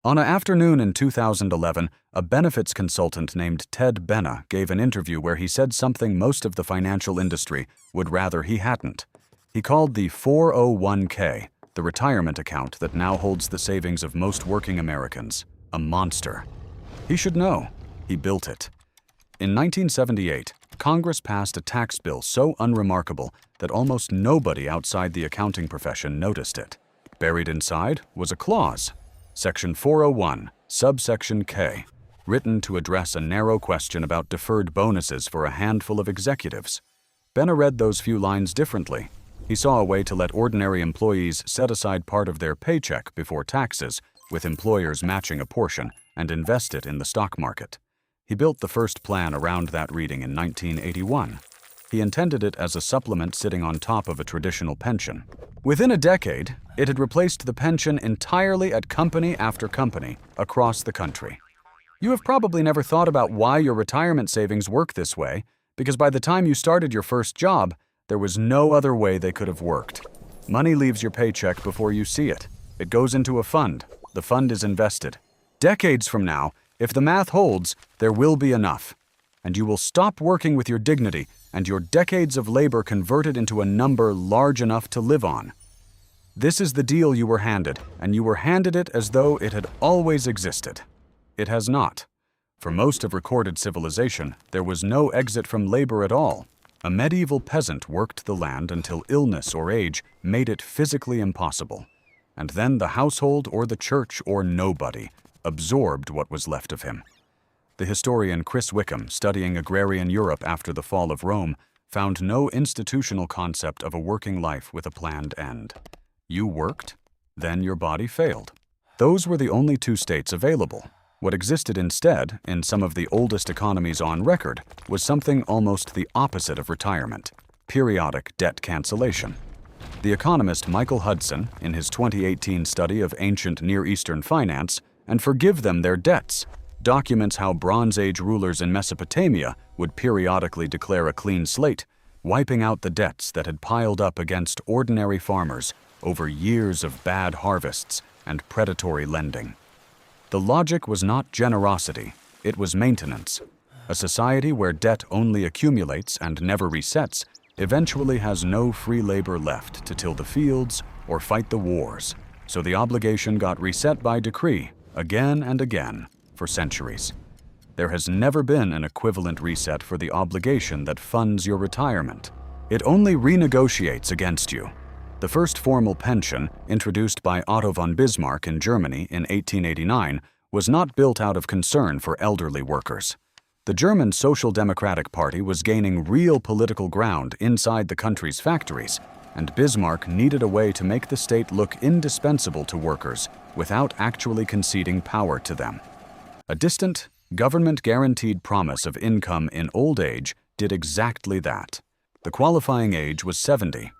On an afternoon in 2011, a benefits consultant named Ted Benna gave an interview where he said something most of the financial industry would rather he hadn't. He called the 401k, the retirement account that now holds the savings of most working Americans, a monster. He should know. He built it. In 1978, Congress passed a tax bill so unremarkable that almost nobody outside the accounting profession noticed it. Buried inside was a clause, Section 401, subsection K, written to address a narrow question about deferred bonuses for a handful of executives. Benna read those few lines differently. He saw a way to let ordinary employees set aside part of their paycheck before taxes, with employers matching a portion, and invest it in the stock market. He built the first plan around that reading in 1981. He intended it as a supplement sitting on top of a traditional pension. Within a decade, it had replaced the pension entirely at company after company across the country. You have probably never thought about why your retirement savings work this way, because by the time you started your first job, there was no other way they could have worked. Money leaves your paycheck before you see it. It goes into a fund. The fund is invested. Decades from now, if the math holds, there will be enough. And you will stop working with your dignity and your decades of labor converted into a number large enough to live on. This is the deal you were handed, and you were handed it as though it had always existed. It has not. For most of recorded civilization, there was no exit from labor at all. A medieval peasant worked the land until illness or age made it physically impossible. And then the household or the church or nobody absorbed what was left of him. The historian Chris Wickham, studying agrarian Europe after the fall of Rome, found no institutional concept of a working life with a planned end. You worked, then your body failed. Those were the only two states available. What existed instead, in some of the oldest economies on record, was something almost the opposite of retirement: periodic debt cancellation. The economist Michael Hudson, in his 2018 study of ancient Near Eastern finance, and Forgive Them Their Debts, documents how Bronze Age rulers in Mesopotamia would periodically declare a clean slate, wiping out the debts that had piled up against ordinary farmers over years of bad harvests and predatory lending. The logic was not generosity, it was maintenance. A society where debt only accumulates and never resets eventually has no free labor left to till the fields or fight the wars, so the obligation got reset by decree again and again for centuries. There has never been an equivalent reset for the obligation that funds your retirement. It only renegotiates against you. The first formal pension, introduced by Otto von Bismarck in Germany in 1889, was not built out of concern for elderly workers. The German Social Democratic Party was gaining real political ground inside the country's factories, and Bismarck needed a way to make the state look indispensable to workers without actually conceding power to them. A distant, government-guaranteed promise of income in old age did exactly that. The qualifying age was 70.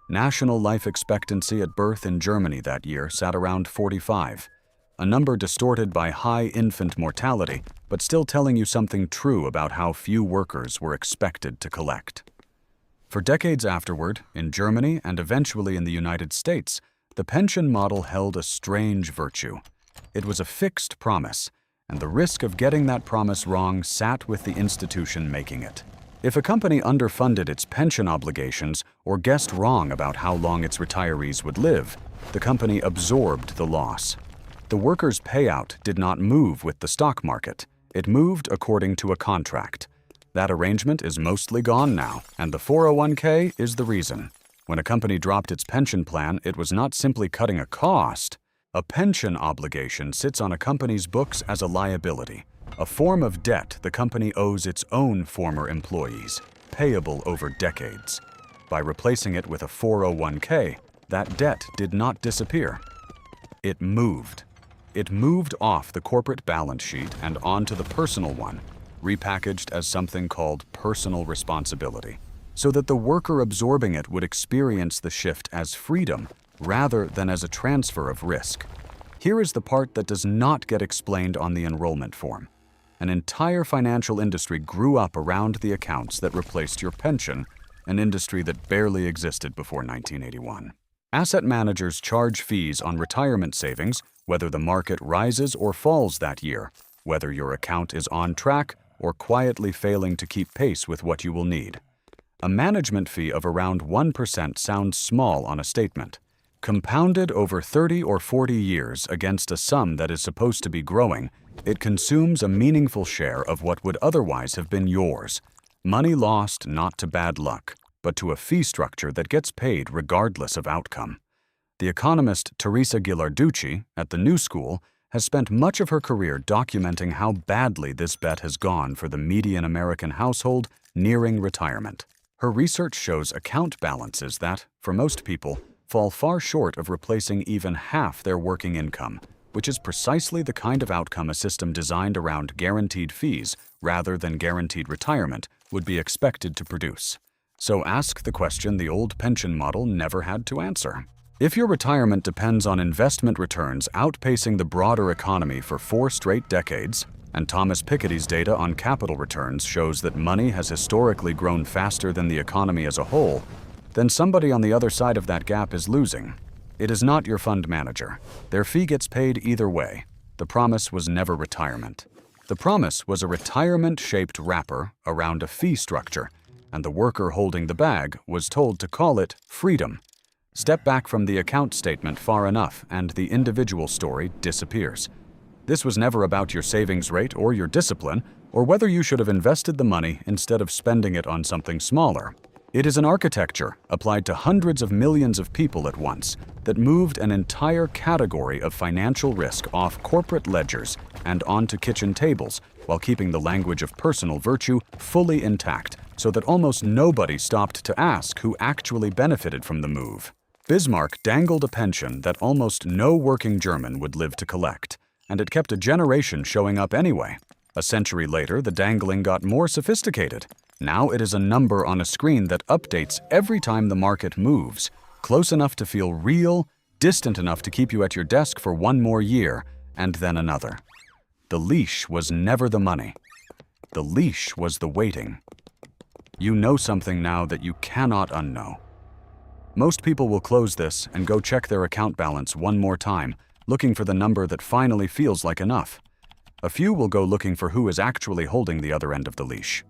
National life expectancy at birth in Germany that year sat around 45, a number distorted by high infant mortality, but still telling you something true about how few workers were expected to collect. For decades afterward, in Germany and eventually in the United States, the pension model held a strange virtue. It was a fixed promise, and the risk of getting that promise wrong sat with the institution making it. If a company underfunded its pension obligations or guessed wrong about how long its retirees would live, the company absorbed the loss. The workers' payout did not move with the stock market. It moved according to a contract. That arrangement is mostly gone now, and the 401k is the reason. When a company dropped its pension plan, it was not simply cutting a cost. A pension obligation sits on a company's books as a liability, a form of debt the company owes its own former employees, payable over decades. By replacing it with a 401k, that debt did not disappear. It moved. It moved off the corporate balance sheet and onto the personal one, repackaged as something called personal responsibility, so that the worker absorbing it would experience the shift as freedom rather than as a transfer of risk. Here is the part that does not get explained on the enrollment form. An entire financial industry grew up around the accounts that replaced your pension, an industry that barely existed before 1981. Asset managers charge fees on retirement savings whether the market rises or falls that year, whether your account is on track or quietly failing to keep pace with what you will need. A management fee of around 1% sounds small on a statement. Compounded over 30 or 40 years against a sum that is supposed to be growing, it consumes a meaningful share of what would otherwise have been yours. Money lost not to bad luck, but to a fee structure that gets paid regardless of outcome. The economist Teresa Ghilarducci at the New School has spent much of her career documenting how badly this bet has gone for the median American household nearing retirement. Her research shows account balances that, for most people, fall far short of replacing even half their working income, which is precisely the kind of outcome a system designed around guaranteed fees rather than guaranteed retirement would be expected to produce. So ask the question the old pension model never had to answer. If your retirement depends on investment returns outpacing the broader economy for 4 straight decades, and Thomas Piketty's data on capital returns shows that money has historically grown faster than the economy as a whole, then somebody on the other side of that gap is losing. It is not your fund manager. Their fee gets paid either way. The promise was never retirement. The promise was a retirement-shaped wrapper around a fee structure, and the worker holding the bag was told to call it freedom. Step back from the account statement far enough, and the individual story disappears. This was never about your savings rate or your discipline, or whether you should have invested the money instead of spending it on something smaller. It is an architecture applied to hundreds of millions of people at once that moved an entire category of financial risk off corporate ledgers and onto kitchen tables while keeping the language of personal virtue fully intact so that almost nobody stopped to ask who actually benefited from the move. Bismarck dangled a pension that almost no working German would live to collect, and it kept a generation showing up anyway. A century later, the dangling got more sophisticated. Now it is a number on a screen that updates every time the market moves, close enough to feel real, distant enough to keep you at your desk for one more year, and then another. The leash was never the money. The leash was the waiting. You know something now that you cannot unknow. Most people will close this and go check their account balance one more time, looking for the number that finally feels like enough. A few will go looking for who is actually holding the other end of the leash.